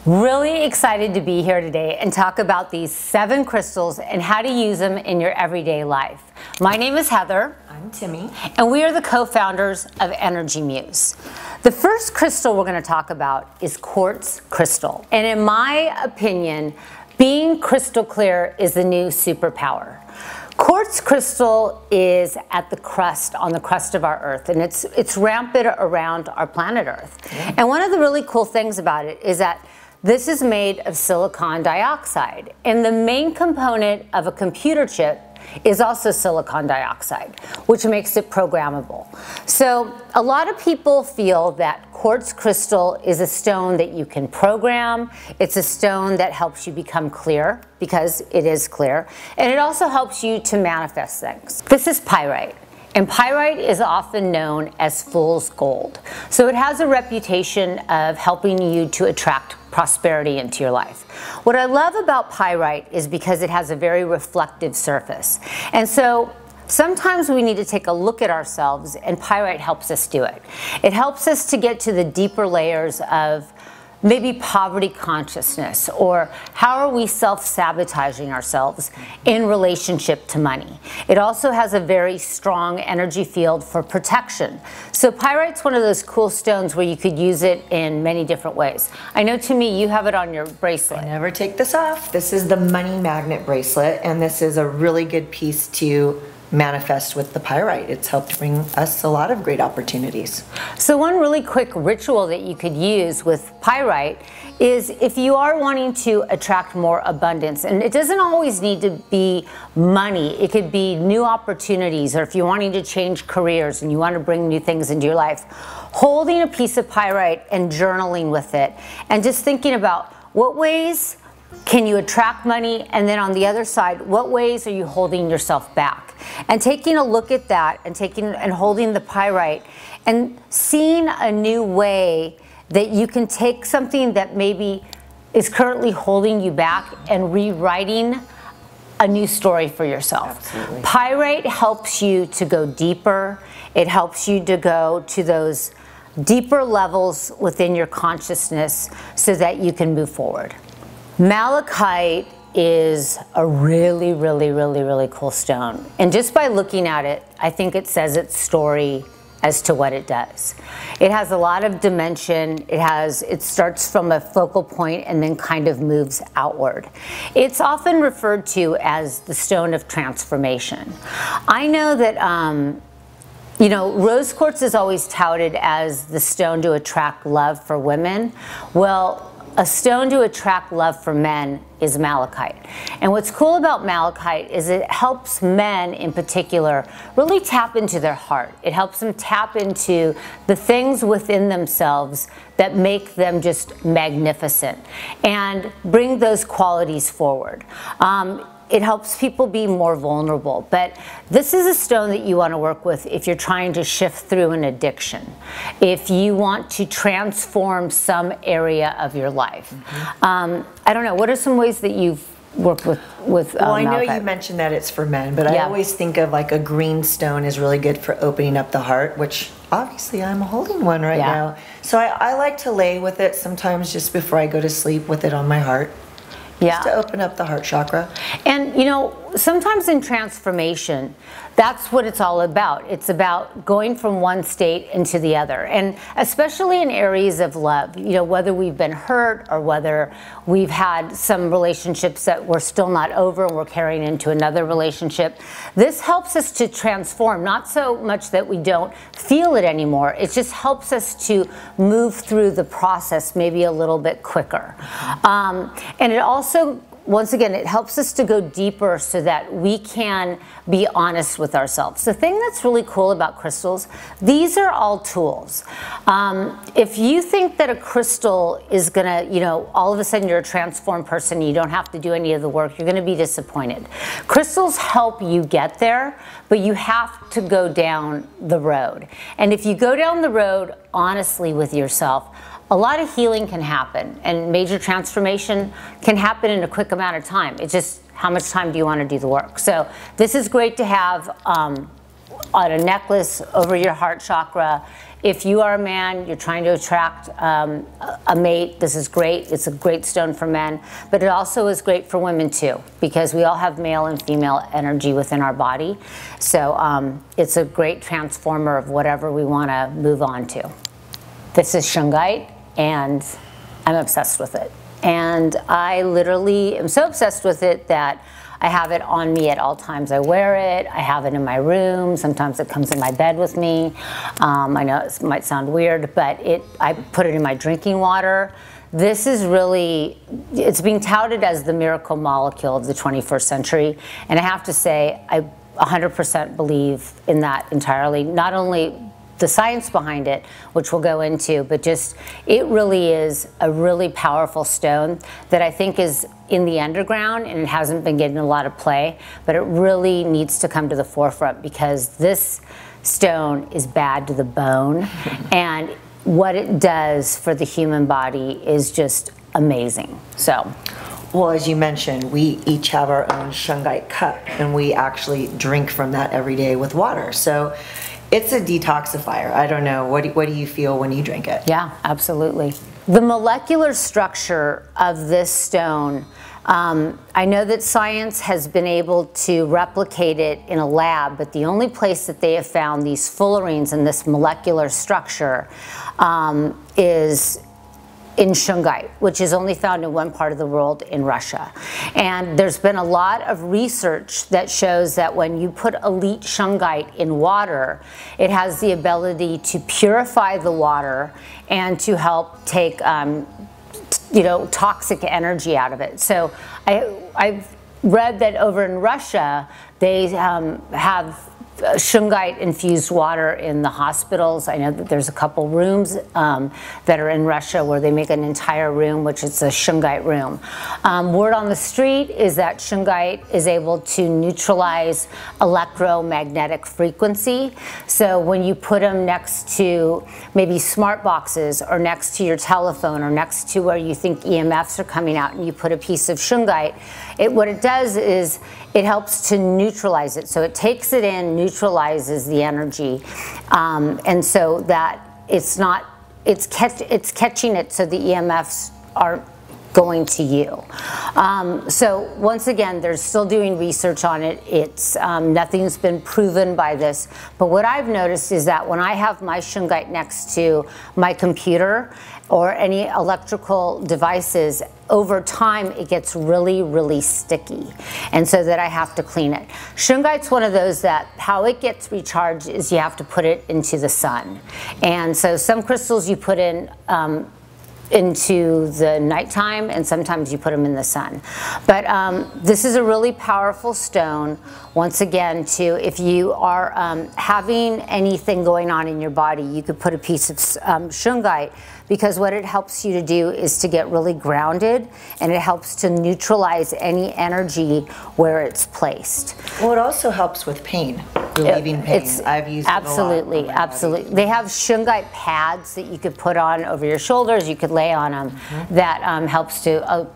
Really excited to be here today and talk about these 7 crystals and how to use them in your everyday life. My name is Heather. I'm Timmy. And we are the co-founders of Energy Muse. The first crystal we're going to talk about is quartz crystal. And in my opinion, being crystal clear is the new superpower. Quartz crystal is at the crust, on the crust of our Earth, and it's rampant around our planet Earth. Yeah. And one of the really cool things about it is that this is made of silicon dioxide, and the main component of a computer chip is also silicon dioxide, which makes it programmable. So a lot of people feel that quartz crystal is a stone that you can program. It's a stone that helps you become clear, because it is clear, and it also helps you to manifest things. This is pyrite. And pyrite is often known as fool's gold. So it has a reputation of helping you to attract prosperity into your life. What I love about pyrite is because it has a very reflective surface. And so sometimes we need to take a look at ourselves, and pyrite helps us do it. It helps us to get to the deeper layers of maybe poverty consciousness, or how are we self-sabotaging ourselves in relationship to money. It also has a very strong energy field for protection. So pyrite's one of those cool stones where you could use it in many different ways. I know, to me, you have it on your bracelet. I never take this off. This is the money magnet bracelet, and this is a really good piece to manifest with the pyrite. It's helped bring us a lot of great opportunities. So one really quick ritual that you could use with pyrite is if you are wanting to attract more abundance, and it doesn't always need to be money, it could be new opportunities, or if you're wanting to change careers and you want to bring new things into your life, holding a piece of pyrite and journaling with it and just thinking about what ways can you attract money, and then on the other side, what ways are you holding yourself back? And taking a look at that and holding the pyrite and seeing a new way that you can take something that maybe is currently holding you back and rewriting a new story for yourself. Absolutely. Pyrite helps you to go deeper. It helps you to go to those deeper levels within your consciousness so that you can move forward. Malachite is a really, really, really, really cool stone. And just by looking at it, I think it says its story as to what it does. It has a lot of dimension. It starts from a focal point and then kind of moves outward. It's often referred to as the stone of transformation. I know that you know, rose quartz is always touted as the stone to attract love for women. Well, a stone to attract love for men is malachite. And what's cool about malachite is it helps men in particular really tap into their heart. It helps them tap into the things within themselves that make them just magnificent and bring those qualities forward. It helps people be more vulnerable, but this is a stone that you want to work with if you're trying to shift through an addiction, if you want to transform some area of your life. I don't know, what are some ways that you've worked with well, I know malachite? you mentioned that it's for men, but Yeah. I always think of like a green stone is really good for opening up the heart, which obviously I'm holding one right Yeah. now. So I like to lay with it sometimes just before I go to sleep with it on my heart. Yeah. Just to open up the heart chakra. And you know, sometimes in transformation, that's what it's all about. It's about going from one state into the other. And especially in areas of love, you know, whether we've been hurt or whether we've had some relationships that we're still not over and we're carrying into another relationship, this helps us to transform, not so much that we don't feel it anymore. It just helps us to move through the process maybe a little bit quicker. And it also, once again, it helps us to go deeper so that we can be honest with ourselves. The thing that's really cool about crystals, these are all tools. If you think that a crystal is gonna, you know, all of a sudden you're a transformed person, you don't have to do any of the work, you're gonna be disappointed. Crystals help you get there, but you have to go down the road. And if you go down the road honestly with yourself, a lot of healing can happen, and major transformation can happen in a quick amount of time. It's just how much time do you want to do the work. So this is great to have on a necklace over your heart chakra. If you are a man, you're trying to attract a mate, this is great. It's a great stone for men, but it also is great for women too, because we all have male and female energy within our body. So it's a great transformer of whatever we want to move on to. This is shungite, and I'm obsessed with it. And I literally am so obsessed with it that I have it on me at all times. I wear it, I have it in my room, sometimes it comes in my bed with me. I know it might sound weird, but I put it in my drinking water. This is really, it's being touted as the miracle molecule of the 21st century, and I have to say, I 100% believe in that entirely. Not only the science behind it, which we'll go into, but just, it really is a really powerful stone that I think is in the underground and it hasn't been getting a lot of play, but it really needs to come to the forefront because this stone is bad to the bone and what it does for the human body is just amazing. So. Well, as you mentioned, we each have our own shungite cup and we actually drink from that every day with water. So it's a detoxifier. I don't know. What do you feel when you drink it? Yeah, absolutely. The molecular structure of this stone, I know that science has been able to replicate it in a lab, but the only place that they have found these fullerenes in this molecular structure is in shungite, which is only found in one part of the world, in Russia. And there's been a lot of research that shows that when you put elite shungite in water, it has the ability to purify the water and to help take toxic energy out of it. So I've read that over in Russia, they have shungite infused water in the hospitals. I know that there's a couple rooms that are in Russia where they make an entire room, which is a shungite room. Word on the street is that shungite is able to neutralize electromagnetic frequency. So when you put them next to maybe smart boxes or next to your telephone or next to where you think EMFs are coming out and you put a piece of shungite, what it does is it helps to neutralize it. So it takes it in, neutralizes the energy, and so that it's catching it so the EMFs aren't going to you. So once again, they're still doing research on it. It's nothing's been proven by this, but what I've noticed is that when I have my shungite next to my computer or any electrical devices, over time it gets really, really sticky, and so that I have to clean it. Shungite's one of those that how it gets recharged is you have to put it into the sun. And so some crystals you put in into the nighttime, and sometimes you put them in the sun. But this is a really powerful stone. Once again, too, if you are having anything going on in your body, you could put a piece of shungite, because what it helps you to do is to get really grounded, and it helps to neutralize any energy where it's placed. Well, it also helps with pain, relieving pain. I've used it absolutely, absolutely. They have shungite pads that you could put on over your shoulders. You could lay on them. That helps to,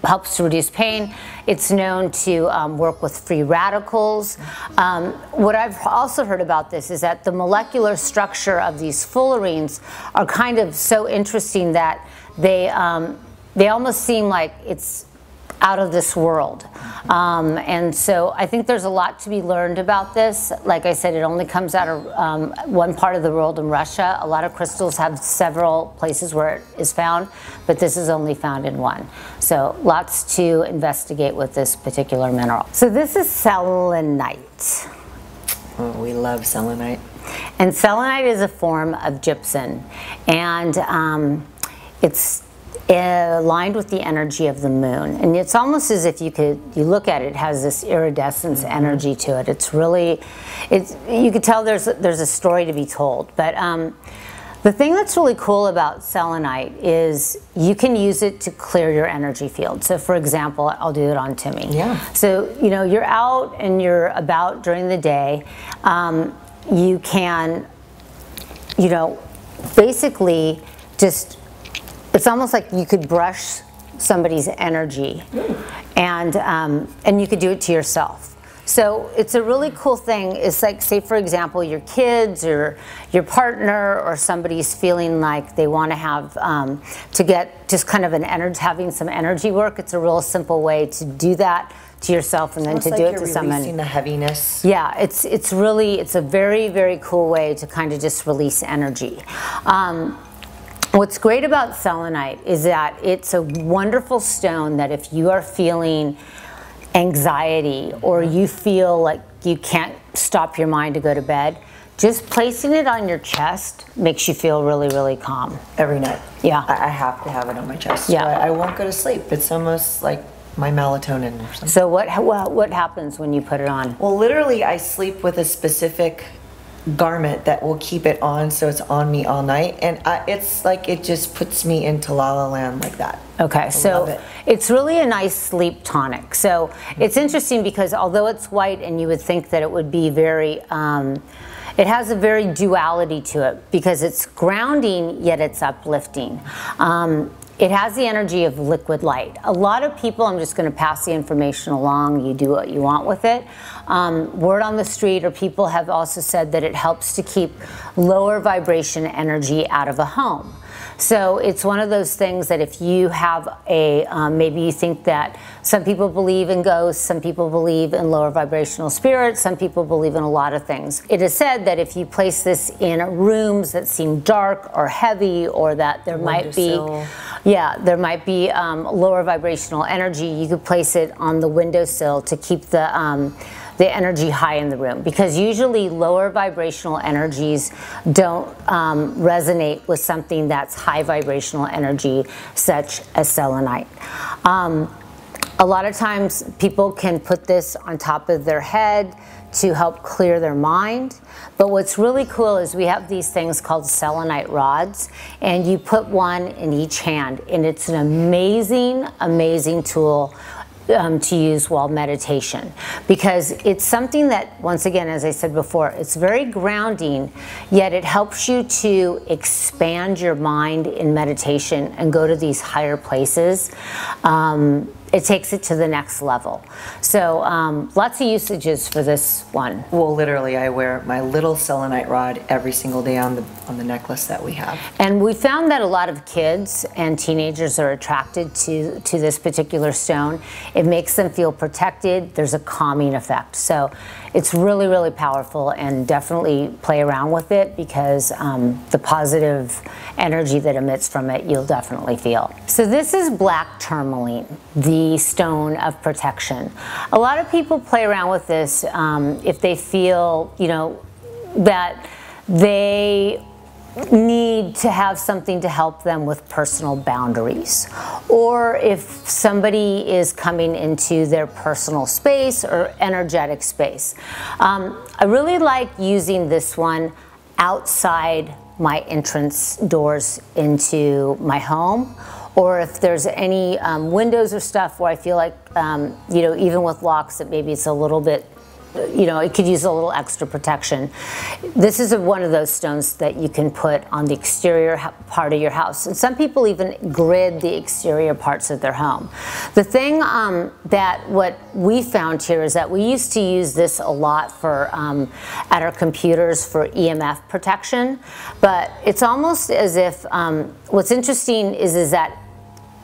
helps to reduce pain. It's known to work with free radicals. What I've also heard about this is that the molecular structure of these fullerenes are kind of so interesting that they almost seem like it's out of this world. And so I think there's a lot to be learned about this. Like I said, it only comes out of one part of the world in Russia. A lot of crystals have several places where it is found, but this is only found in one. So lots to investigate with this particular mineral. So this is selenite. Oh, we love selenite. And selenite is a form of gypsum, and it's aligned with the energy of the moon, and it's almost as if you look at it, it has this iridescence energy to it. It's really, you could tell there's a story to be told. But the thing that's really cool about selenite is you can use it to clear your energy field. So for example, I'll do it on Timmy. Yeah. So you're out and you're about during the day. You can basically just, it's almost like you could brush somebody's energy, and you could do it to yourself. So it's a really cool thing. It's like, say for example, your kids or your partner or somebody's feeling like they want to have, to get just kind of an energy, having some energy work. It's a real simple way to do that to yourself and then to do it to someone. Releasing the heaviness. Yeah, it's a very, very cool way to kind of just release energy. What's great about selenite is that it's a wonderful stone that if you are feeling anxiety or you feel like you can't stop your mind to go to bed, just placing it on your chest makes you feel really, really calm. Every night. Yeah. I have to have it on my chest. Yeah. So I won't go to sleep. It's almost like my melatonin or something. So what happens when you put it on? Well, literally I sleep with a specific garment that will keep it on, so it's on me all night, and it's like it just puts me into la la land like that. Okay, so it's really a nice sleep tonic. So it's interesting because although it's white and you would think that it would be very, it has a very duality to it because it's grounding yet it's uplifting. It has the energy of liquid light. A lot of people, I'm just going to pass the information along, you do what you want with it. Word on the street or people have also said that it helps to keep lower vibration energy out of a home. So it's one of those things that if you have a, maybe you think that some people believe in ghosts, some people believe in lower vibrational spirits, some people believe in a lot of things. It is said that if you place this in rooms that seem dark or heavy or that there might be, there might be lower vibrational energy, you could place it on the windowsill to keep the energy high in the room, because usually lower vibrational energies don't resonate with something that's high vibrational energy, such as selenite. A lot of times people can put this on top of their head to help clear their mind. But what's really cool is we have these things called selenite rods, and you put one in each hand, and it's an amazing, amazing tool to use while meditation, because it's something that, once again, as I said before, it's very grounding, yet it helps you to expand your mind in meditation and go to these higher places. It takes it to the next level. So lots of usages for this one. Well, literally, I wear my little selenite rod every single day on the necklace that we have. And we found that a lot of kids and teenagers are attracted to this particular stone. It makes them feel protected. There's a calming effect. So it's really, really powerful, and definitely play around with it, because the positive energy that emits from it, you'll definitely feel. So this is black tourmaline, the stone of protection. A lot of people play around with this if they feel, you know, that they need to have something to help them with personal boundaries, or if somebody is coming into their personal space or energetic space. I really like using this one outside my entrance doors into my home, or if there's any windows or stuff where I feel like, you know, even with locks, that maybe it's a little bit, you know, it could use a little extra protection. This is one of those stones that you can put on the exterior part of your house. And some people even grid the exterior parts of their home. The thing that what we found here is that we used to use this a lot for at our computers for EMF protection, but it's almost as if what's interesting is that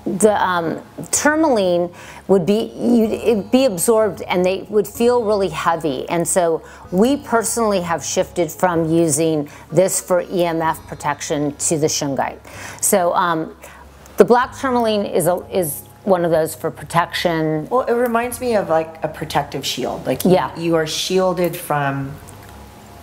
the tourmaline would be absorbed, and they would feel really heavy. And so we personally have shifted from using this for EMF protection to the shungite. So the black tourmaline is one of those for protection. Well, it reminds me of like a protective shield. Like you are shielded from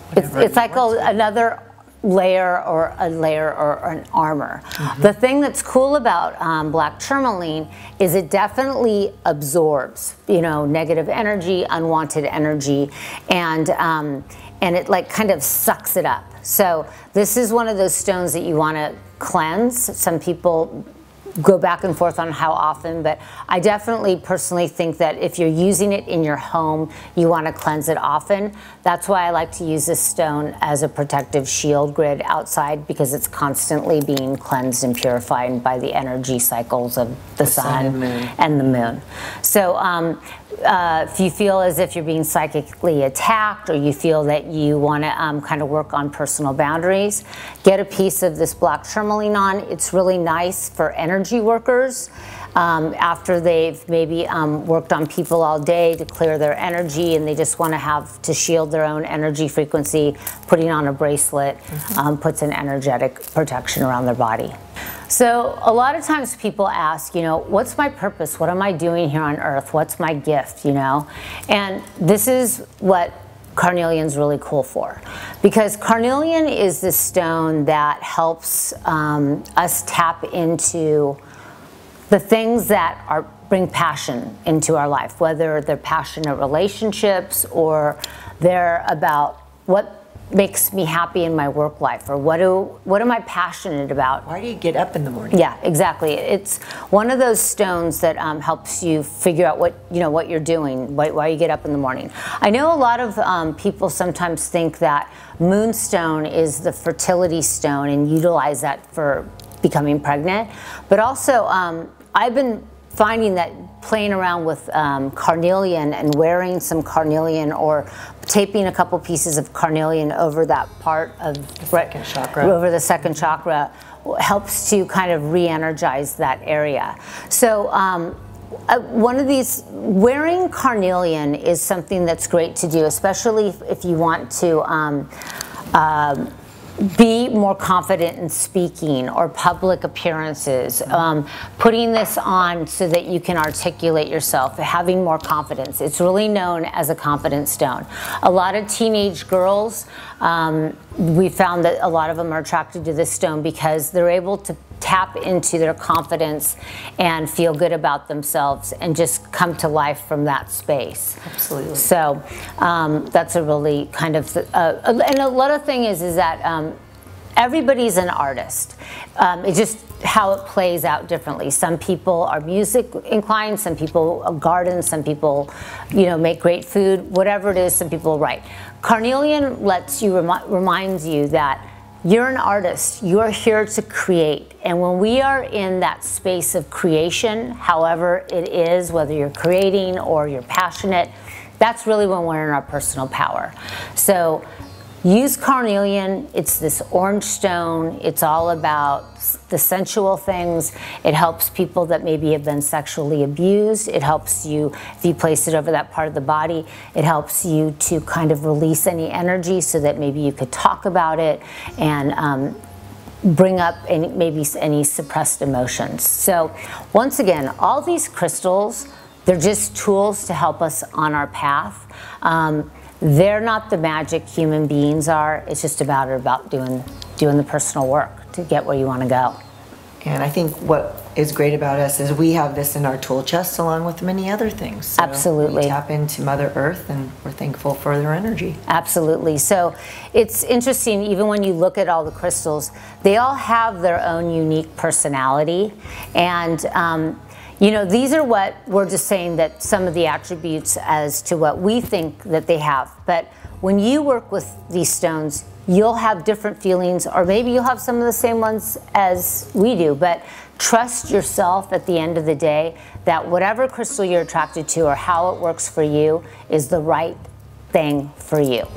whatever. It's like another layer or an armor. The thing that's cool about black tourmaline is it definitely absorbs, you know, negative energy, unwanted energy, and it like kind of sucks it up. So this is one of those stones that you want to cleanse. Some people go back and forth on how often, but I definitely personally think that if you're using it in your home, you want to cleanse it often. That's why I like to use this stone as a protective shield grid outside, because it's constantly being cleansed and purified by the energy cycles of the sun and moon. and the moon. So if you feel as if you're being psychically attacked, or you feel that you want to kind of work on personal boundaries, get a piece of this black tourmaline on. It's really nice for energy workers after they've maybe worked on people all day to clear their energy, and they just want to have to shield their own energy frequency. Putting on a bracelet puts an energetic protection around their body. So a lot of times people ask, you know, what's my purpose? What am I doing here on earth? What's my gift, you know? And this is what carnelian's really cool for, because carnelian is this stone that helps us tap into the things that bring passion into our life, whether they're passionate relationships or they're about what makes me happy in my work life, or what am I passionate about? Why do you get up in the morning? Yeah, exactly. It's one of those stones that helps you figure out what you're doing, why you get up in the morning. I know a lot of people sometimes think that moonstone is the fertility stone and utilize that for becoming pregnant, but also I've been finding that playing around with carnelian and wearing some carnelian, or taping a couple pieces of carnelian over that part of the second chakra, over the second chakra, helps to kind of re-energize that area. So one of these, wearing carnelian is something that's great to do, especially if you want to be more confident in speaking or public appearances. Putting this on so that you can articulate yourself, having more confidence. It's really known as a confidence stone. A lot of teenage girls, we found that a lot of them are attracted to this stone because they're able to tap into their confidence and feel good about themselves and just come to life from that space. Absolutely. So that's a really kind of, and a lot of thing is that everybody's an artist. It's just how it plays out differently. Some people are music inclined, some people garden, some people, you know, make great food, whatever it is, some people write. Carnelian lets you, reminds you that you're an artist, you're here to create. And when we are in that space of creation, however it is, whether you're creating or you're passionate, that's really when we're in our personal power. So use carnelian. It's this orange stone. It's all about the sensual things. It helps people that maybe have been sexually abused. It helps you, if you place it over that part of the body, it helps you to kind of release any energy so that maybe you could talk about it and bring up maybe any suppressed emotions. So once again, all these crystals, they're just tools to help us on our path. They're not the magic human beings are. It's just about doing the personal work to get where you want to go. And I think what is great about us is we have this in our tool chest along with many other things. So absolutely. We tap into Mother Earth and we're thankful for their energy. Absolutely. So it's interesting, even when you look at all the crystals, they all have their own unique personality. And you know, these are what we're just saying, that some of the attributes as to what we think that they have. But when you work with these stones, you'll have different feelings, or maybe you'll have some of the same ones as we do. But trust yourself at the end of the day that whatever crystal you're attracted to or how it works for you is the right thing for you.